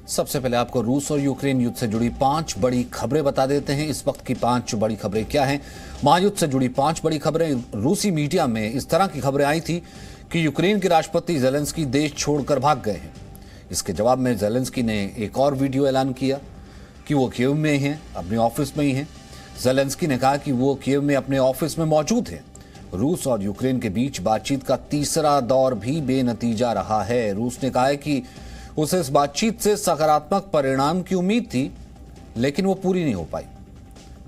सबसे पहले आपको रूस और यूक्रेन युद्ध से जुड़ी 5 बड़ी खबरें बता देते हैं। इस वक्त की 5 बड़ी खबरें क्या हैं? महायुद्ध से जुड़ी 5 बड़ी खबरें। रूसी मीडिया में इस तरह की खबरें आई थी कि यूक्रेन के राष्ट्रपति जेलेंस्की देश छोड़कर भाग गए हैं। इसके जवाब में जेलेंस्की ने एक और वीडियो ऐलान किया कि वो कीव में हैं, अपने ऑफिस में ही हैं। जेलेंस्की ने कहा कि वो कीव में अपने ऑफिस में मौजूद हैं। रूस और यूक्रेन के बीच बातचीत का तीसरा दौर भी बेनतीजा रहा है। रूस ने कहा है कि उसे इस बातचीत से सकारात्मक परिणाम की उम्मीद थी, लेकिन वो पूरी नहीं हो पाई।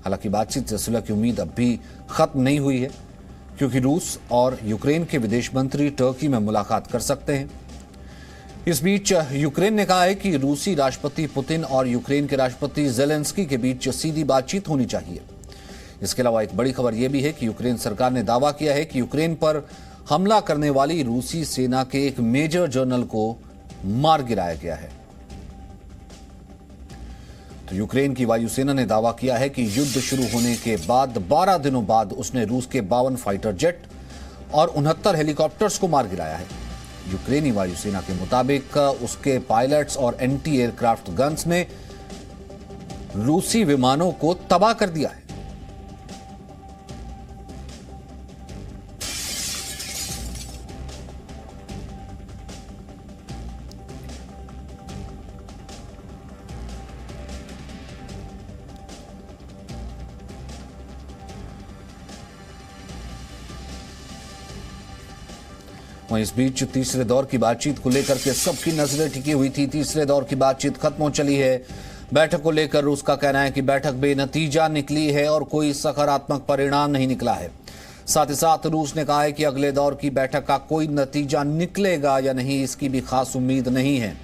हालांकि बातचीत से सुलह की उम्मीद अब भी खत्म नहीं हुई है, क्योंकि रूस और यूक्रेन के विदेश मंत्री टर्की में मुलाकात कर सकते हैं। इस बीच यूक्रेन ने कहा है कि रूसी राष्ट्रपति पुतिन और यूक्रेन के राष्ट्रपति जेलेंस्की के बीच सीधी बातचीत होनी चाहिए। इसके अलावा एक बड़ी खबर यह भी है कि यूक्रेन सरकार ने दावा किया है कि यूक्रेन पर हमला करने वाली रूसी सेना के एक मेजर जनरल को मार गिराया गया है। तो यूक्रेन की वायुसेना ने दावा किया है कि युद्ध शुरू होने के बाद 12 दिनों बाद उसने रूस के 52 फाइटर जेट और 69 हेलीकॉप्टर्स को मार गिराया है। यूक्रेनी वायुसेना के मुताबिक उसके पायलट्स और एंटी एयरक्राफ्ट गन्स ने रूसी विमानों को तबाह कर दिया है। वहीं इस बीच तीसरे दौर की बातचीत को लेकर के सबकी नजरें टिकी हुई थी। तीसरे दौर की बातचीत खत्म हो चली है। बैठक को लेकर रूस का कहना है कि बैठक बेनतीजा निकली है और कोई सकारात्मक परिणाम नहीं निकला है। साथ ही साथ रूस ने कहा है कि अगले दौर की बैठक का कोई नतीजा निकलेगा या नहीं, इसकी भी खास उम्मीद नहीं है।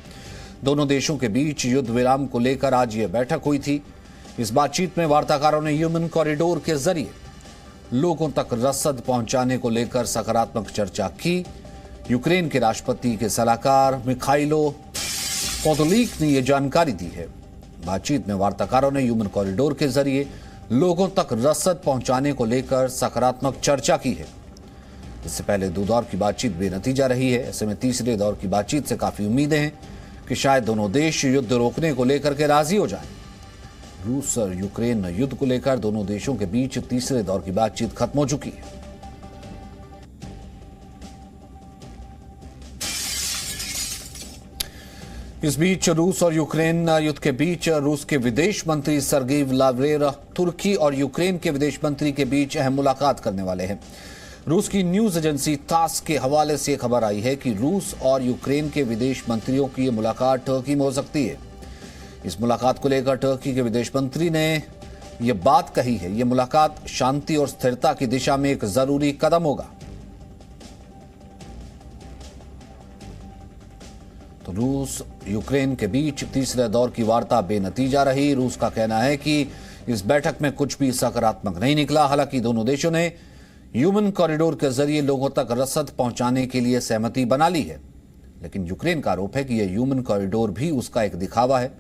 दोनों देशों के बीच युद्ध विराम को लेकर आज ये बैठक हुई थी। इस बातचीत में वार्ताकारों ने ह्यूमन कॉरिडोर के जरिए लोगों तक रसद पहुंचाने को लेकर सकारात्मक चर्चा की। यूक्रेन के राष्ट्रपति के सलाहकार मिखाइलो पोदोलिक ने यह जानकारी दी है। बातचीत में वार्ताकारों ने ह्यूमन कॉरिडोर के जरिए लोगों तक रसद पहुंचाने को लेकर सकारात्मक चर्चा की है। इससे पहले 2 दौर की बातचीत बेनतीजा रही है। ऐसे में तीसरे दौर की बातचीत से काफी उम्मीदें हैं कि शायद दोनों देश युद्ध रोकने को लेकर के राजी हो जाएं। रूस और यूक्रेन युद्ध को लेकर दोनों देशों के बीच तीसरे दौर की बातचीत खत्म हो चुकी है। इस बीच रूस और यूक्रेन युद्ध के बीच रूस के विदेश मंत्री सर्गेई लावरेव तुर्की और यूक्रेन के विदेश मंत्री के बीच अहम मुलाकात करने वाले हैं। रूस की न्यूज एजेंसी तास के हवाले से खबर आई है कि रूस और यूक्रेन के विदेश मंत्रियों की यह मुलाकात टर्की में हो सकती है। इस मुलाकात को लेकर टर्की के विदेश मंत्री ने यह बात कही है। यह मुलाकात शांति और स्थिरता की दिशा में एक जरूरी कदम होगा। तो रूस यूक्रेन के बीच तीसरे दौर की वार्ता बेनतीजा रही। रूस का कहना है कि इस बैठक में कुछ भी सकारात्मक नहीं निकला। हालांकि दोनों देशों ने ह्यूमन कॉरिडोर के जरिए लोगों तक रसद पहुंचाने के लिए सहमति बना ली है, लेकिन यूक्रेन का आरोप है कि यह ह्यूमन कॉरिडोर भी उसका एक दिखावा है।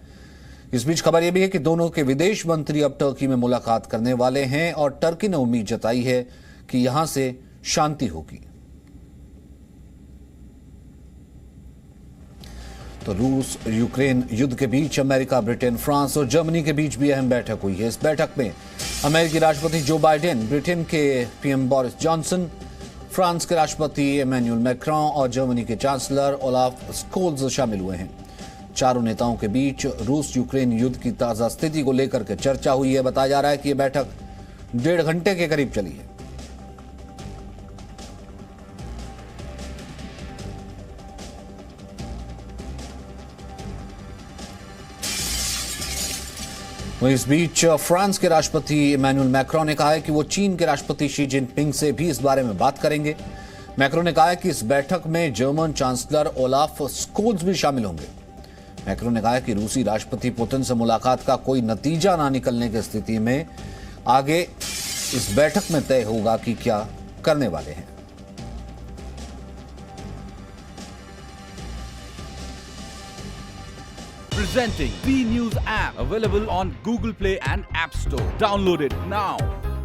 इस बीच खबर यह भी है कि दोनों के विदेश मंत्री अब टर्की में मुलाकात करने वाले हैं और टर्की ने उम्मीद जताई है कि यहां से शांति होगी। तो रूस यूक्रेन युद्ध के बीच अमेरिका, ब्रिटेन, फ्रांस और जर्मनी के बीच भी अहम बैठक हुई है। इस बैठक में अमेरिकी राष्ट्रपति जो बाइडेन, ब्रिटेन के पीएम बोरिस जॉनसन, फ्रांस के राष्ट्रपति इमैनुअल मैक्रों और जर्मनी के चांसलर ओलाफ स्कोल्ज शामिल हुए हैं। चारों नेताओं के बीच रूस यूक्रेन युद्ध की ताजा स्थिति को लेकर के चर्चा हुई है। बताया जा रहा है कि यह बैठक 1.5 घंटे के करीब चली है। इस बीच फ्रांस के राष्ट्रपति इमैनुअल मैक्रों ने कहा है कि वो चीन के राष्ट्रपति शी जिनपिंग से भी इस बारे में बात करेंगे। मैक्रों ने कहा है कि इस बैठक में जर्मन चांसलर ओलाफ स्कोल्ज भी शामिल होंगे। मैक्रों ने कहा है कि रूसी राष्ट्रपति पुतिन से मुलाकात का कोई नतीजा ना निकलने की स्थिति में आगे इस बैठक में तय होगा कि क्या करने वाले हैं। Presenting B News app, available on Google Play and App Store. Download it now.